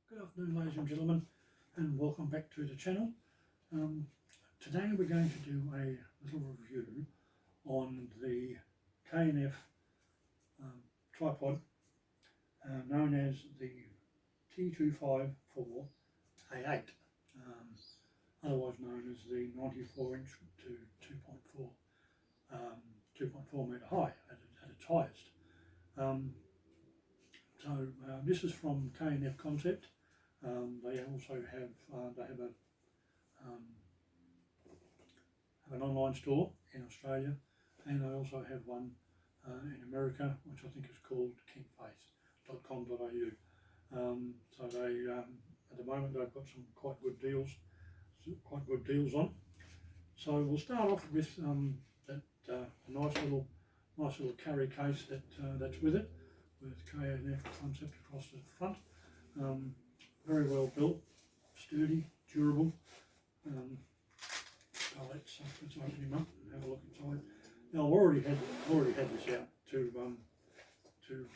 Good afternoon, ladies and gentlemen, and welcome back to the channel. Today we're going to do a little review on the K&F tripod known as the T254A8, otherwise known as the 94-inch to 2.4 metre high at its highest. This is from K&F Concept. They also have an online store in Australia, and they also have one in America, which I think is called kingface.com.au. So they at the moment they've got some quite good deals on. So we'll start off with a nice little carry case that's with it, with K&F Concept across the front. Very well built, sturdy, durable. So let's open him up and have a look inside. Now I've already had this out to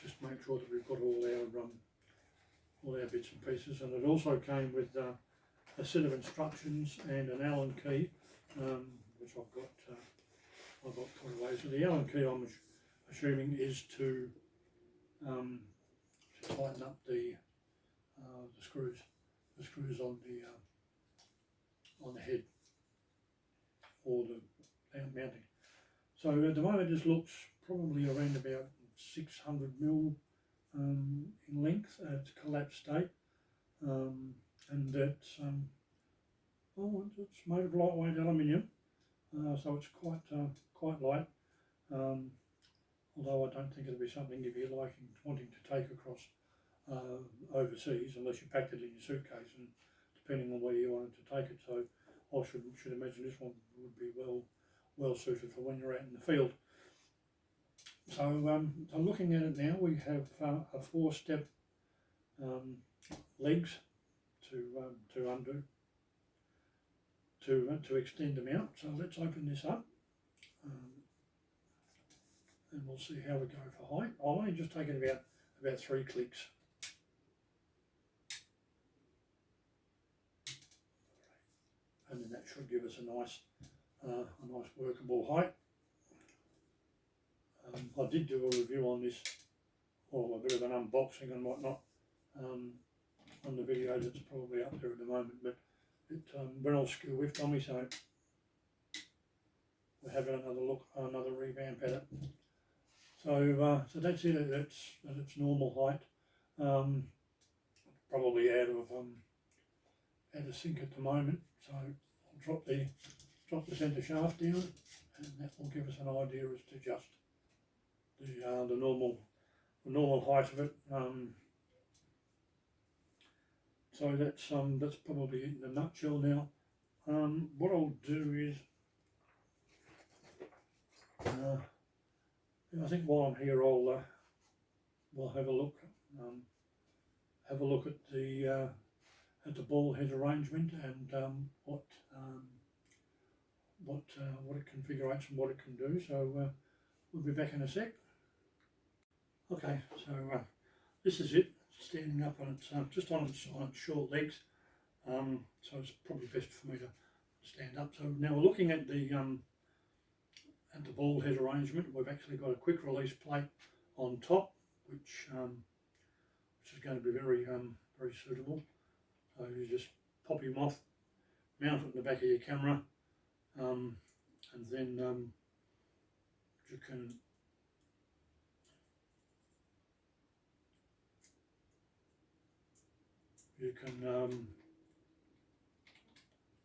just make sure that we've got all our bits and pieces, and it also came with a set of instructions and an Allen key, which I've got put away. So the Allen key, I'm assuming, is to tighten up the screws on the head or the mounting. So at the moment this looks probably around about 600mm in length at collapsed state, and that's it's made of lightweight aluminium, so it's quite light. Although I don't think it'll be something you'd be wanting to take across overseas, unless you packed it in your suitcase, and depending on where you wanted to take it. So I should imagine this one would be well suited for when you're out in the field. So so looking at it now, we have a 4-step legs to extend them out. So let's open this up, and we'll see how we go for height. I'll only just take it about 3 clicks. And then that should give us a nice workable height. I did do a review on this, or a bit of an unboxing and whatnot, on the video that's probably up there at the moment, but it went all skew whiffed on me, so we're having another revamp at it. So so that's it at its normal height. Probably out of sync at the moment, so I'll drop the centre shaft down, and that will give us an idea as to just the normal height of it. So that's probably it in a nutshell now. What I'll do is, I think while I'm here, we'll have a look at the ball head arrangement and what it configurates and what it can do. So we'll be back in a sec. Okay, so this is it, standing up on its just on its short legs. So it's probably best for me to stand up. So now we're looking at the ball head arrangement. We've actually got a quick release plate on top, which is going to be very suitable. So you just pop him off, mount it in the back of your camera, and then you can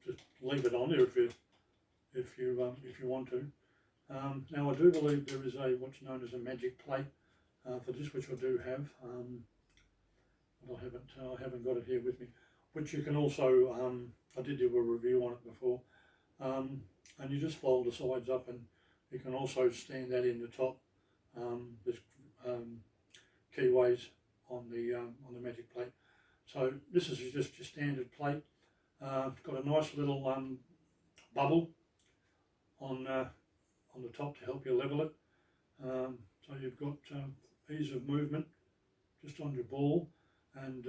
just leave it on there if you want to. Now I do believe there is what's known as a magic plate for this, which I do have, but I haven't got it here with me. Which you can also, I did do a review on it before, and you just fold the sides up, and you can also stand that in the top. There's keyways on the magic plate. So this is just your standard plate. It's got a nice little bubble on the top to help you level it. So you've got ease of movement just on your ball, and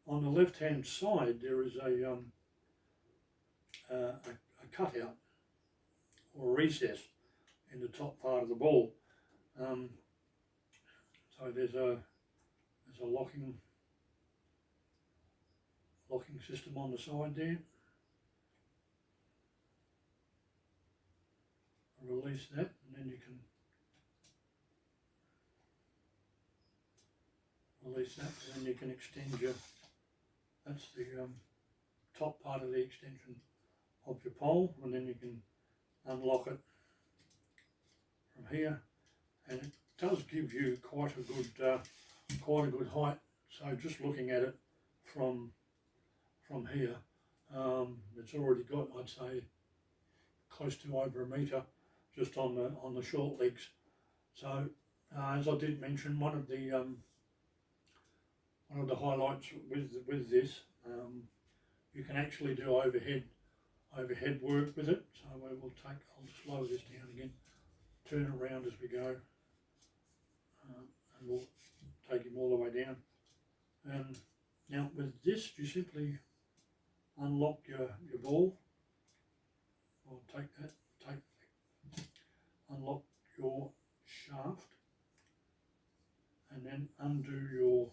on the left hand side there is a cutout or recess in the top part of the ball. So there's a locking system on the side there. Release that, and then you can release that, and then you can extend your, that's the top part of the extension of your pole, and then you can unlock it from here, and it does give you quite a good height. So just looking at it from here, it's already got, I'd say, close to over a metre just on the short legs. So as I did mention, one of the highlights with this, you can actually do overhead work with it. So we will take, I'll slow this down again, turn it around as we go, and we'll take him all the way down. And now with this, you simply unlock your ball, or unlock your shaft, and then undo your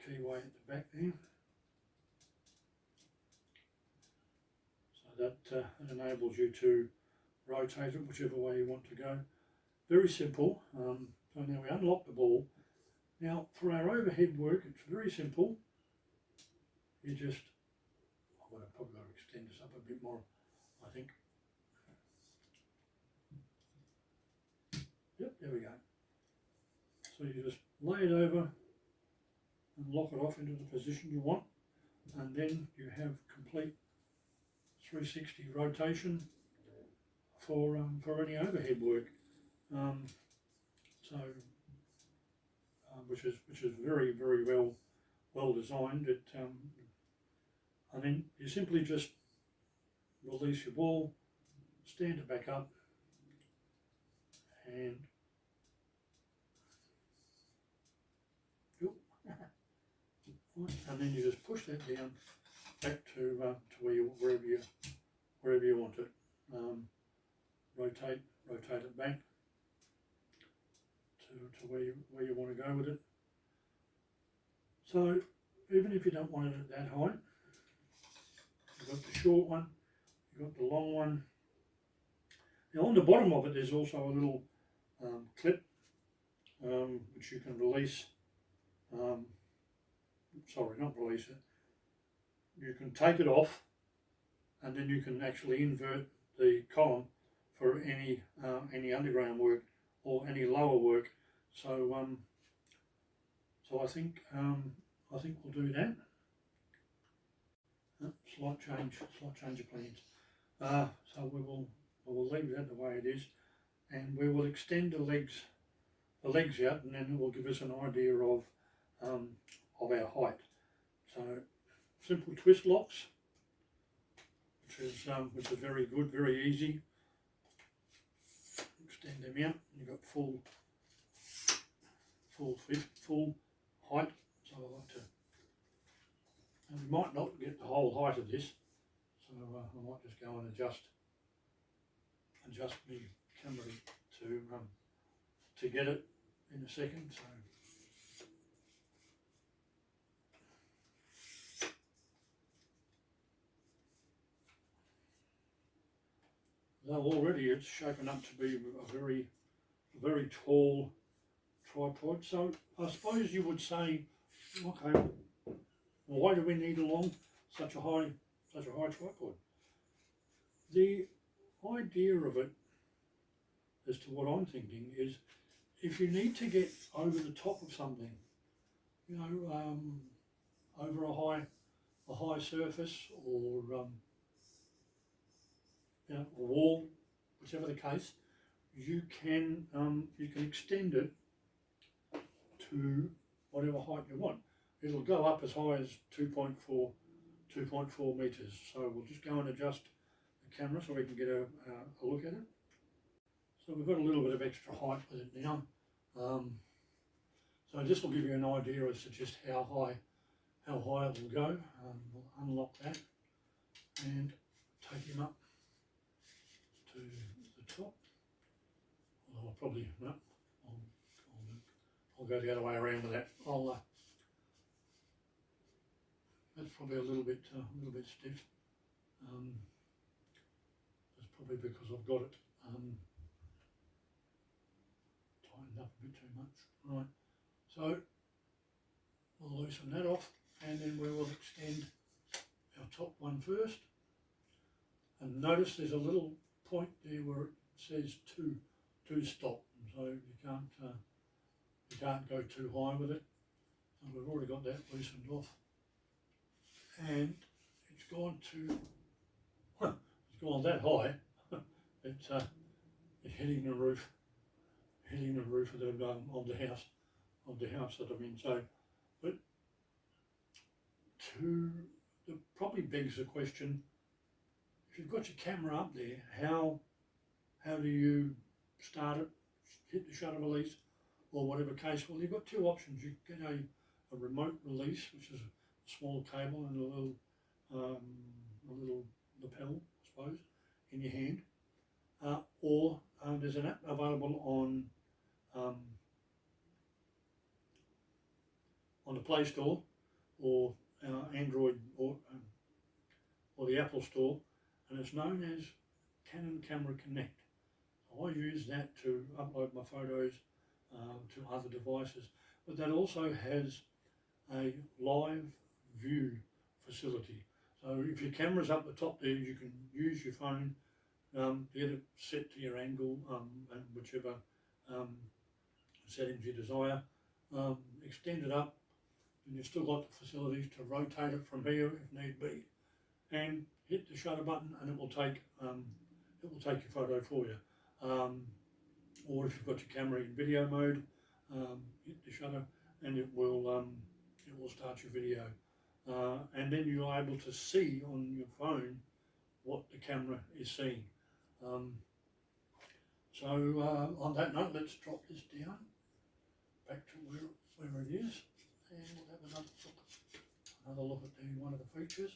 keyway at the back there. So that enables you to rotate it whichever way you want to go. Very simple. So now we unlock the ball. Now for our overhead work, it's very simple. You just, I've probably got to extend this up a bit more, I think. Yep, there we go. So you just lay it over and lock it off into the position you want, and then you have complete 360 rotation for any overhead work. Which is very well designed. It and then you simply just release your ball, stand it back up, and then you just push that down back to wherever you want it. Rotate it back to where you want to go with it. So even if you don't want it at that height, you've got the short one, you've got the long one. Now on the bottom of it there's also a little clip which you can release. Sorry, not release it. You can take it off, and then you can actually invert the column for any underground work or any lower work. So so I think we'll do that. Slight change of plans. So we will leave that the way it is, and we will extend the legs out, and then it will give us an idea of our height. So simple twist locks, which is very good, very easy. Extend them out, and you've got full height. So I like to, and we might not get the whole height of this, so I might just go and adjust the camera to get it in a second. So now already it's shaping up to be a very tall tripod. So I suppose you would say, okay, why do we need such a high tripod? The idea of it, as to what I'm thinking, is if you need to get over the top of something, you know, over a high surface, or you know, a wall, whichever the case, you can extend it to whatever height you want. It'll go up as high as 2.4 metres. So we'll just go and adjust the camera so we can get a look at it. So we've got a little bit of extra height with it now. So this will give you an idea as to just how high it will go. We'll unlock that and take him up to the top. Although I'll probably, no, I'll go the other way around with that. That's probably a little bit stiff. That's probably because I've got it tightened up a bit too much. Right, so we'll loosen that off, and then we will extend our top one first. And notice there's a little point there where it says to stop, so you can't go too high with it. And we've already got that loosened off, and it's gone that high. It's hitting the roof of the house that I'm in. So, but that probably begs the question: if you've got your camera up there, how do you start it, hit the shutter release, or whatever case? Well, you've got two options. You get a remote release, which is a small cable and a little lapel, I suppose, in your hand, or there's an app available on the Play Store or Android or the Apple Store, and it's known as Canon Camera Connect. So I use that to upload my photos to other devices, but that also has a live view facility. So if your camera's up the top there, you can use your phone to get it set to your angle and whichever settings you desire. Extend it up, and you've still got the facilities to rotate it from here if need be, and hit the shutter button, and it will take your photo for you. Or if you've got your camera in video mode, hit the shutter, and it will start your video, and then you're able to see on your phone what the camera is seeing. So on that note, let's drop this down back to where it is, and we'll have another look at one of the features.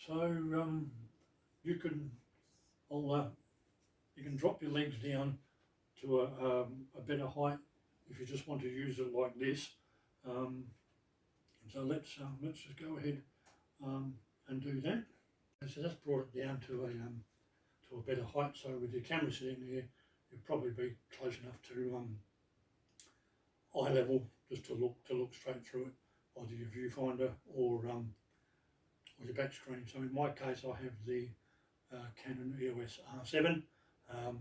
So you can drop your legs down to a better height if you just want to use it like this. So let's just go ahead and do that. So that's brought it down to a better height. So with your camera sitting there, you'll probably be close enough to eye level, just to look straight through it, either your viewfinder or your back screen. So in my case, I have the Canon EOS R7,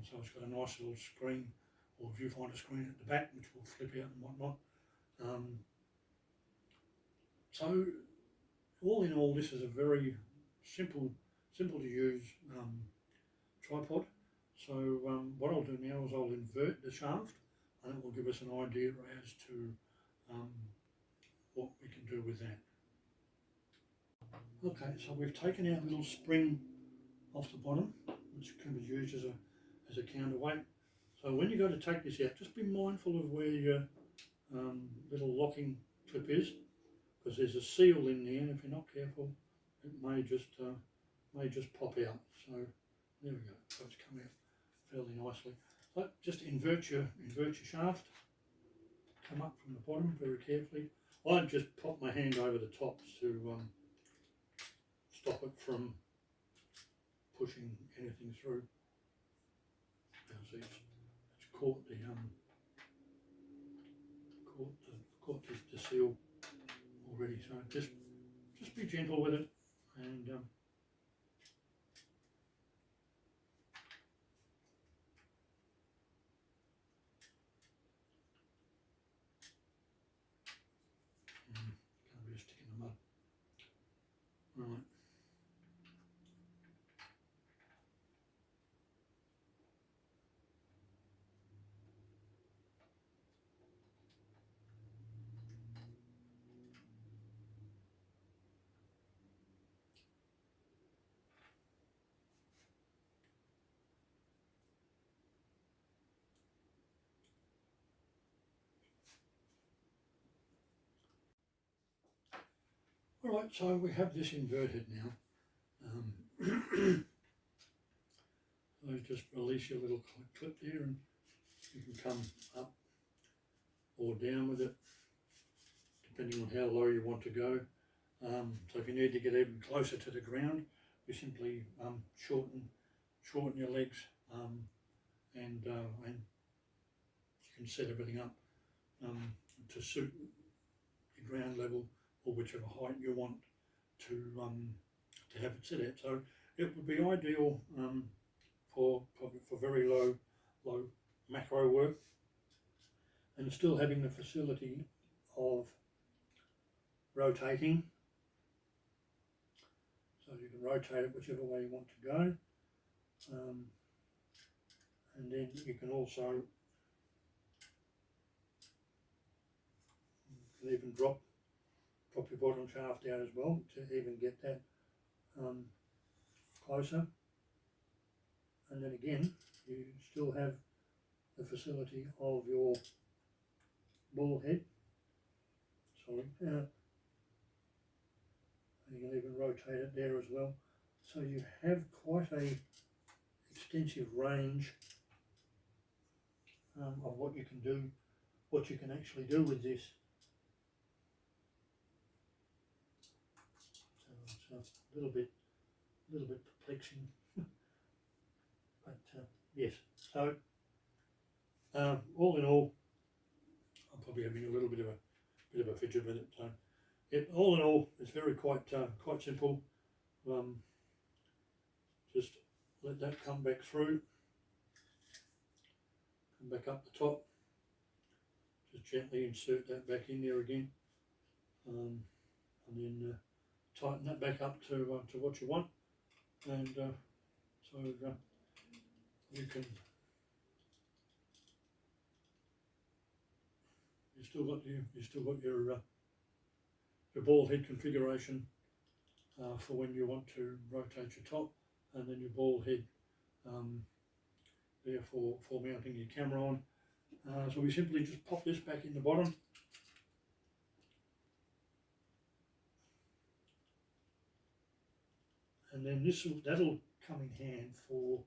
so it's got a nice little screen or viewfinder screen at the back, which will flip out and whatnot. So all in all, this is a very simple to use tripod. So what I'll do now is I'll invert the shaft, and it will give us an idea as to what we can do with that. Okay, so we've taken our little spring off the bottom, which can be used as a counterweight. So when you go to take this out, just be mindful of where your little locking clip is, because there's a seal in there, and if you're not careful, it may just pop out. So there we go. So it's come out fairly nicely. So just invert your shaft. Come up from the bottom very carefully. I just pop my hand over the top to stop it from pushing anything through. See, it's caught the seal already. So just be gentle with it, and can't be a stick in the mud. Right. Right, so we have this inverted now. So just release your little clip there, and you can come up or down with it, depending on how low you want to go. So if you need to get even closer to the ground, you simply shorten your legs, and you can set everything up to suit your ground level or whichever height you want to have it set at. So it would be ideal for very low macro work, and still having the facility of rotating. So you can rotate it whichever way you want to go, and then you can also even drop your bottom shaft out as well to even get that closer. And then again, you still have the facility of your ball head. Sorry, you can even rotate it there as well. So you have quite a extensive range of what you can do, what you can actually do with this. So it's a little bit perplexing, but yes. So all in all, I'm probably having a little bit of a fidget with it. So all in all, it's very quite simple. Just let that come back through, come back up the top. Just gently insert that back in there again, and then tighten that back up to what you want, and so you can. You still got your ball head configuration for when you want to rotate your top, and then your ball head there for mounting your camera on. So we simply just pop this back in the bottom, and then that'll come in hand for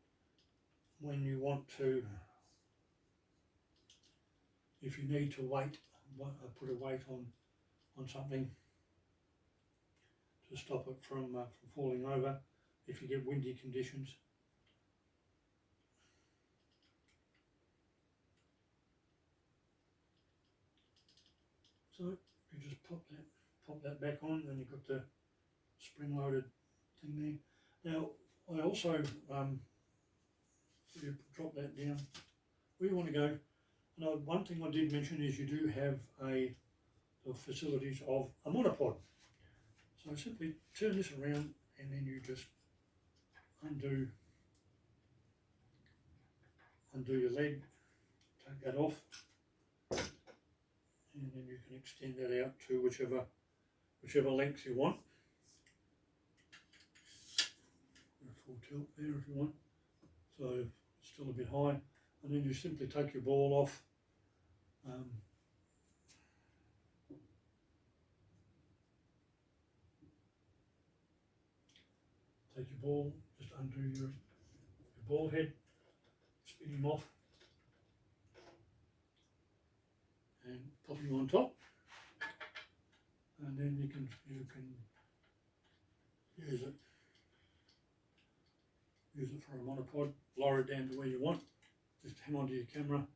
when you want to, if you need to put a weight on something to stop it from falling over if you get windy conditions. So you just pop that back on, and you've got the spring-loaded thing there. Now I also you drop that down where you want to go. Now, one thing I did mention is you do have the facilities of a monopod. So simply turn this around, and then you just undo your leg, take that off, and then you can extend that out to whichever length you want. Full tilt there if you want. So it's still a bit high, and then you simply take your ball off. Take your ball, just undo your ball head, spin him off, and pop him on top, and then you can use it for a monopod. Lower it down to where you want. Just hang onto your camera,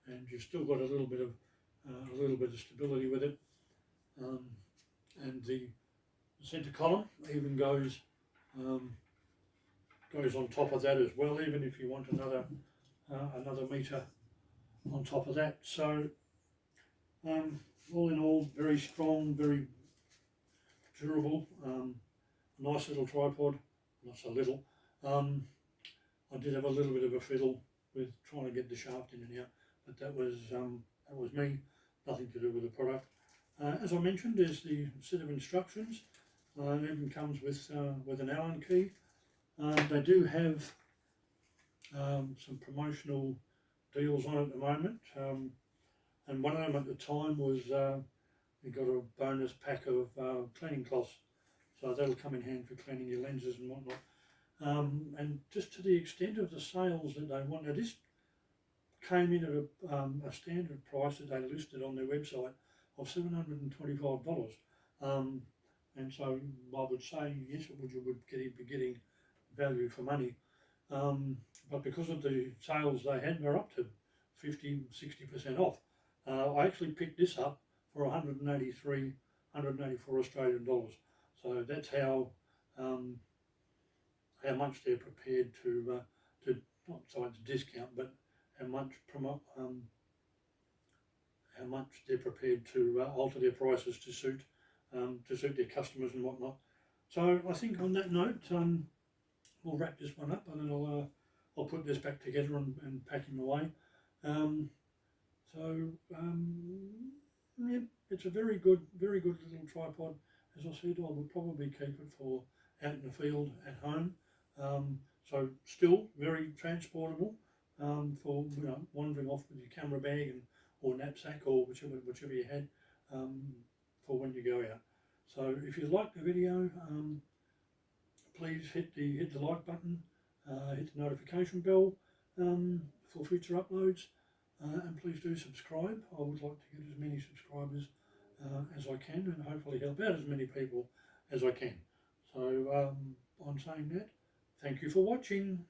and you've still got a little bit of stability with it. And the centre column even goes on top of that as well, even if you want another metre on top of that. So all in all, very strong, very durable, nice little tripod. Not so little. I did have a little bit of a fiddle with trying to get the shaft in and out, but that was me, nothing to do with the product. As I mentioned, there's the set of instructions. It even comes with an Allen key. They do have some promotional deals on at the moment, and one of them at the time was we got a bonus pack of cleaning cloths so that'll come in hand for cleaning your lenses and whatnot. And just to the extent of the sales that they want, now this came in at a standard price that they listed on their website of $725. And so I would say, yes, you would be getting value for money. But because of the sales they had, they're up to 50-60% off. I actually picked this up for 184 Australian dollars. So that's how much they're prepared to not size discount, but how much they're prepared to alter their prices to suit their customers and whatnot. So I think on that note, we'll wrap this one up, and then I'll put this back together and pack him away. Yeah, it's a very good little tripod. As I said, I would probably keep it for out in the field, at home. So still very transportable for wandering off with your camera bag or knapsack or whichever you had for when you go out. So if you like the video, please hit the like button, hit the notification bell for future uploads, and please do subscribe. I would like to get as many subscribers as I can, and hopefully help out as many people as I can. So on saying that, thank you for watching.